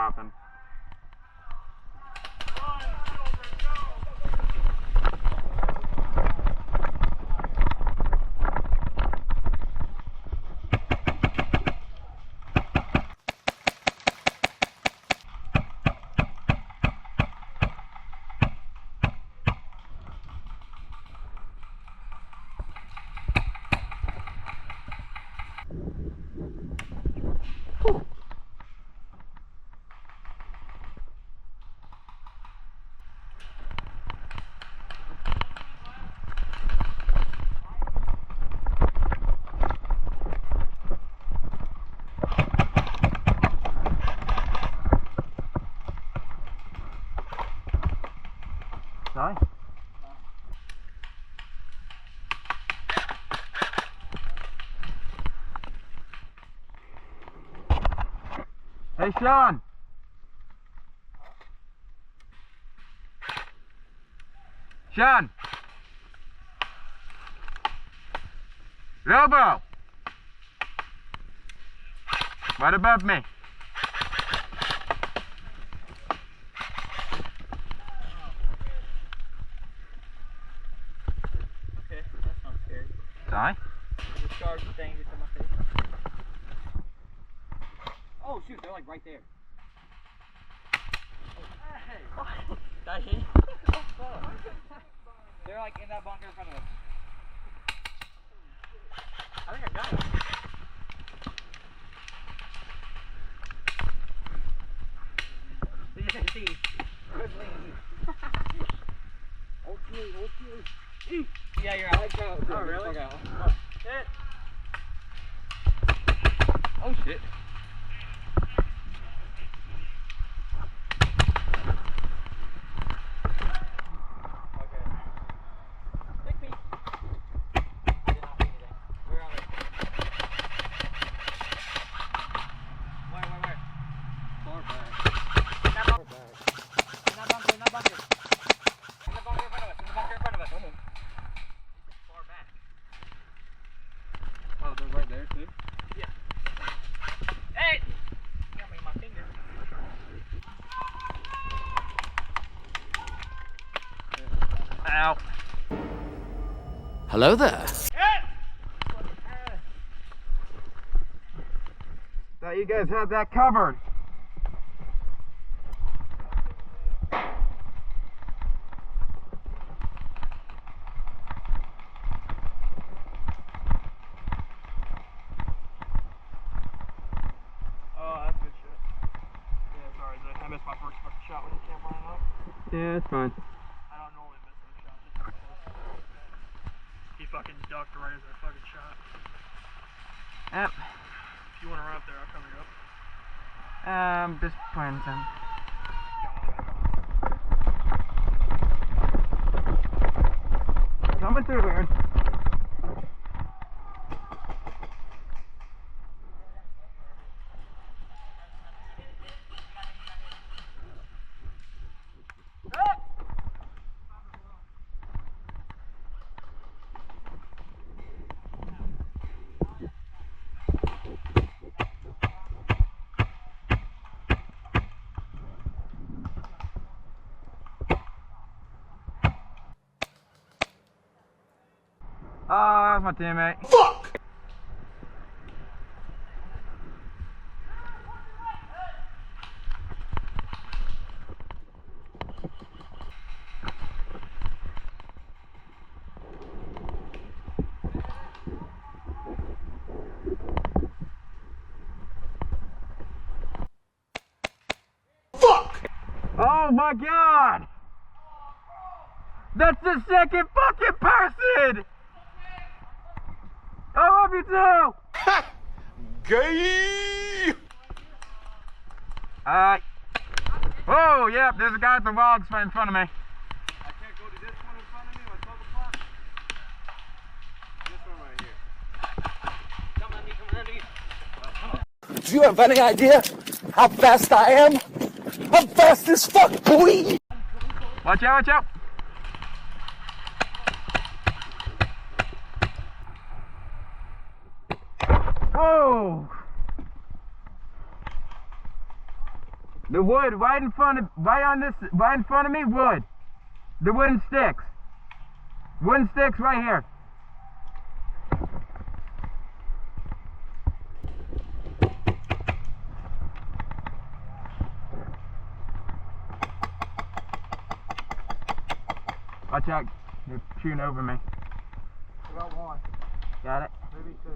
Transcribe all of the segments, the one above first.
nothing. Sorry? Hey, Sean! Sean! Robo! Right above me. Okay, that sounds scary. Sorry? The sharks are dangerous in my face. Oh shoot, they're like right there. Hey! Did I hit you? They're like in that bunker in front of us. I think I got it. Yeah, you're out. Oh, really? Shit. Oh, shit. Okay. Pick me. I did not see anything. Where are they? Where? Far back. In that bunker. In that bunker. In that bunker in front of us. In the bunker in front of us. Far back. Oh, they're right there too? Yeah. Hey! Got me in my finger. Ow. Hello there. Thought you guys had that covered. Oh, that's good shit. Yeah, sorry, I missed my first fucking shot when you can't line up. Yeah, it's fine. I don't normally miss those shots just because he fucking ducked right as I fucking shot. Yep. If you want to run up there, I'll cover you up. Just playing some. Coming through there. Oh, that's my teammate. Fuck! Oh my god! That's the second fucking person! I love you too! Gay! Alright. Oh, yep, there's a guy at the logs right in front of me. I can't go to this one in front of me on 12 o'clock. This one right here. Come on, me. Do you have any idea how fast I am? I'm fast as fuck, boy! Watch out, watch out! Whoa! The wood right in front of me, wood. The wooden sticks. Wooden sticks right here. Watch out, they're shooting over me. I got one. Got it? Maybe two.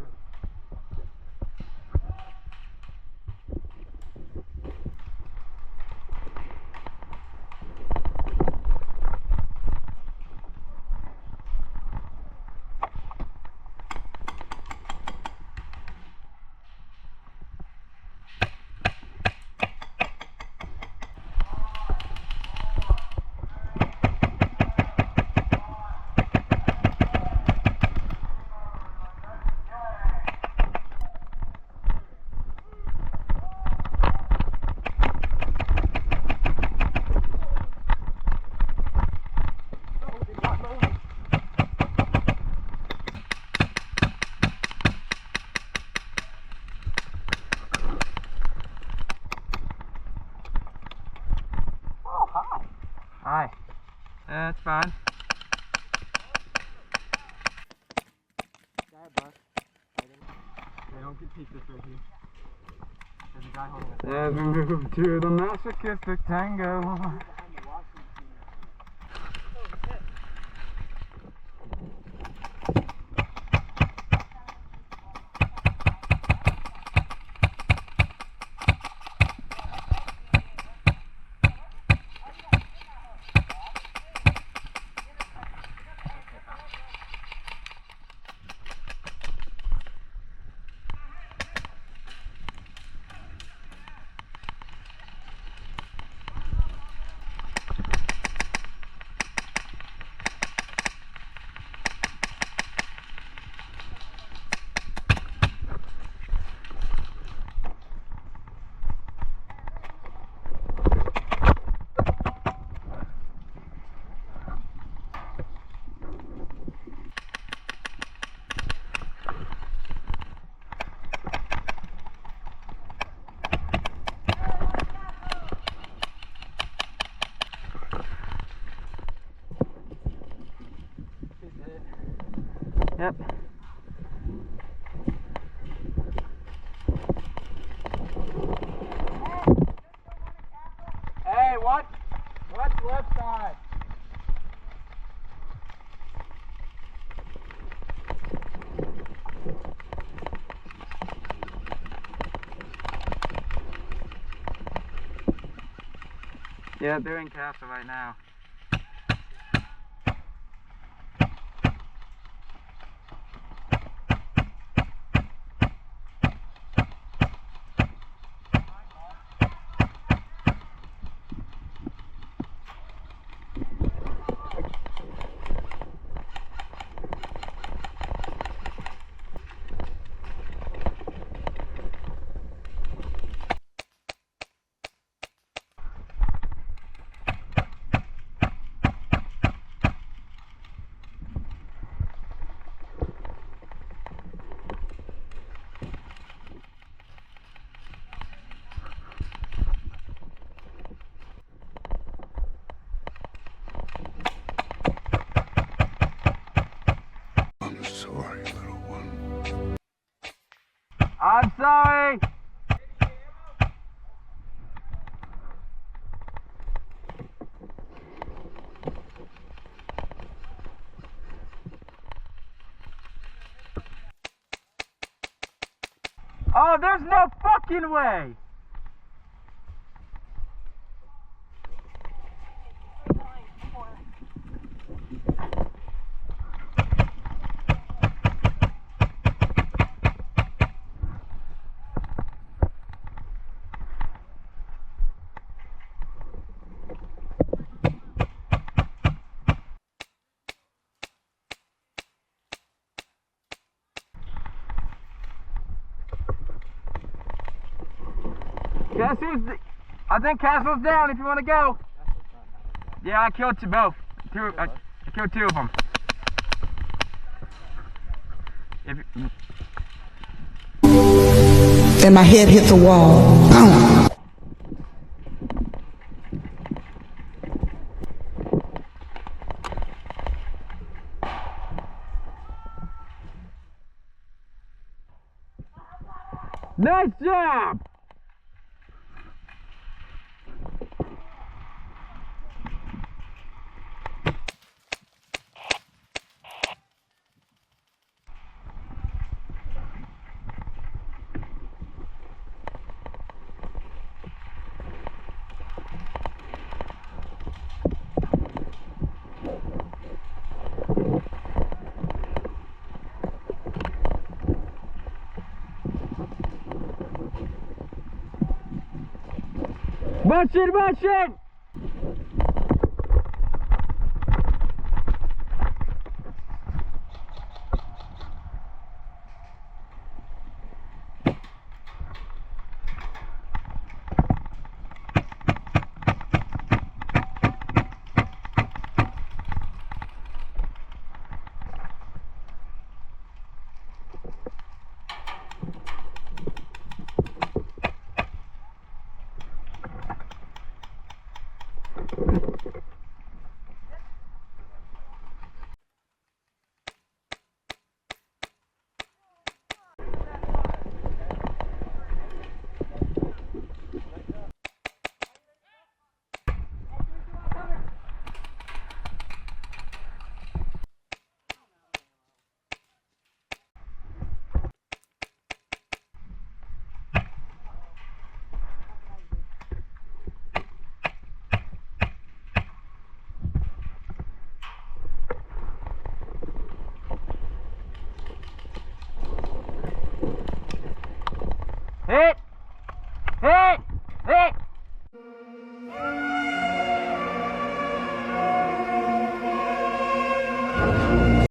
Hi. That's fine. They don't get pieces right here. There's a guy holding us. As we move to the masochistic tango. Yep. Hey, what? What's left side? Yeah, they're in Castle right now. I'm sorry. Oh, there's no fucking way. I think Castle's down if you want to go. Yeah, I killed both. I killed two of them. And my head hit the wall. Boom. Nice job! Bunch it! Hit!